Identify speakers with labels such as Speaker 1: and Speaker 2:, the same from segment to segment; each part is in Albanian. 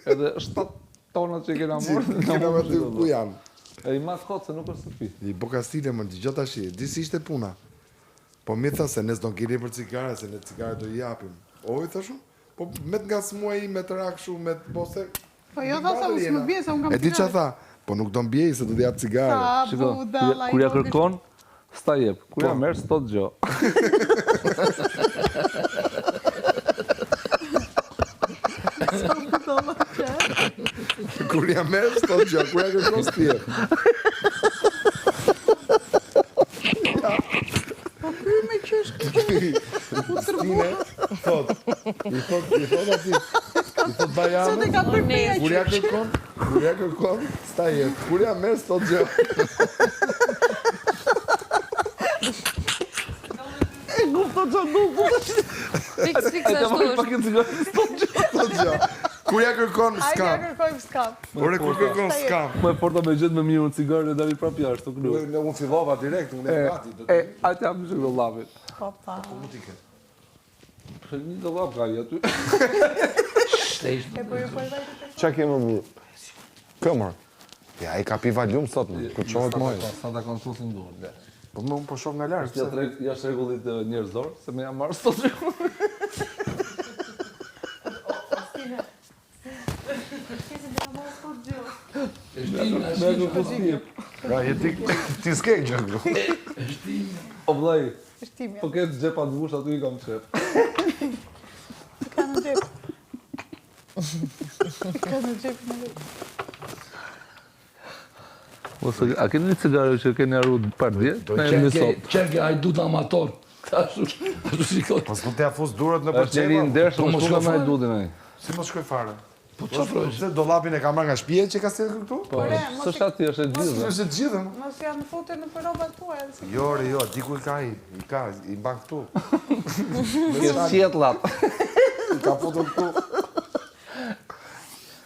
Speaker 1: Edhe 7 tona që kena morë.
Speaker 2: Kena me ty ku janë.
Speaker 1: E I mas kotë se nuk është shtëpi.
Speaker 2: I bokastile më të gjithë tash, disi ishte puna. Po mi tha se ne s'do ngiri për cigare, se ne cigare do I japim. O, I thashu? Po me nga smua I, me të rakshu, me të bose...
Speaker 3: Po jo tha se unë s'më bje, se unë kam
Speaker 2: cigare. E di që tha? Po nuk do mbjej, se do t'jap cigare.
Speaker 3: Sa budala
Speaker 1: Kur ja kërkon, s'ta jep. Kur ja merë, s'to t'gjo.
Speaker 2: Kur ja merë, s'to t'gjo. Kur ja kërkon, s'tjep.
Speaker 3: Po kry me qysh
Speaker 2: Stine, I thot ati, I thot Bajame,
Speaker 3: Sot e ka përpia
Speaker 2: kur ja kërkon, s'ta jep. Kur ja merë, s'to t'gjo.
Speaker 3: E gufto që gufto.
Speaker 4: Fiks
Speaker 1: Ai ta marrë
Speaker 4: ashtu
Speaker 1: pak
Speaker 4: është.
Speaker 1: të cigare, s'to t'gjo.
Speaker 2: S'to t'gjo. Kur ja kërkon,
Speaker 3: Ajde ja
Speaker 2: s'kam.
Speaker 3: kërkojmë s'kam.
Speaker 2: Ore, kur kërkon, s'kam.
Speaker 1: Më e forta me gjithë me mirë në cigare dhe dali prap jashtë, të kru.
Speaker 2: Unë fillova direkt, unë e gati.
Speaker 1: Ajte jam në dollapin.
Speaker 3: Po pa.
Speaker 1: Një dollap ka I aty.
Speaker 3: E po ju po e vajtë.
Speaker 5: Qa kemë burë? Këmër. Ja, I ka pi valjum sot më, këtë qohet mojë.
Speaker 1: Sa ta konsultin duhet.
Speaker 2: Po më unë po shoh nga lartë.
Speaker 1: Jashtë rregullit njerëzor, se me jam marrë sot gjë. Me e kërku s'tjep.
Speaker 5: Pra, ti s'ke gjë këtu.
Speaker 1: O vllai,
Speaker 3: Është timja.
Speaker 1: po ketë xhepa të vush aty I kam qep.
Speaker 3: Ka në gjep. Ka në gjep në gjep.
Speaker 1: Ose, a keni një cigare që keni arru par dje? Ne jemi sot.
Speaker 6: Qerke hajdut amator. Ashtu shikoj.
Speaker 2: Po s'u t'ja fus durët në për
Speaker 1: Është njeri I ndershëm,
Speaker 6: po,
Speaker 1: është
Speaker 6: mos
Speaker 1: nga
Speaker 6: shkofar.
Speaker 1: me dudin ai.
Speaker 2: Si mos shkoj fare?
Speaker 6: Po çfarë?
Speaker 2: Se dollapin e ka marrë nga shtëpia që ka sjellë këtu?
Speaker 1: Po, s'është aty, është e gjithë.
Speaker 2: Është të gjithën.
Speaker 3: Mos janë fute në robat tuaja.
Speaker 2: Jo, diku I ka I mban këtu.
Speaker 1: Ke sjetllat.
Speaker 2: I ka futur këtu.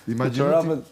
Speaker 2: Imagjino
Speaker 1: Çoramet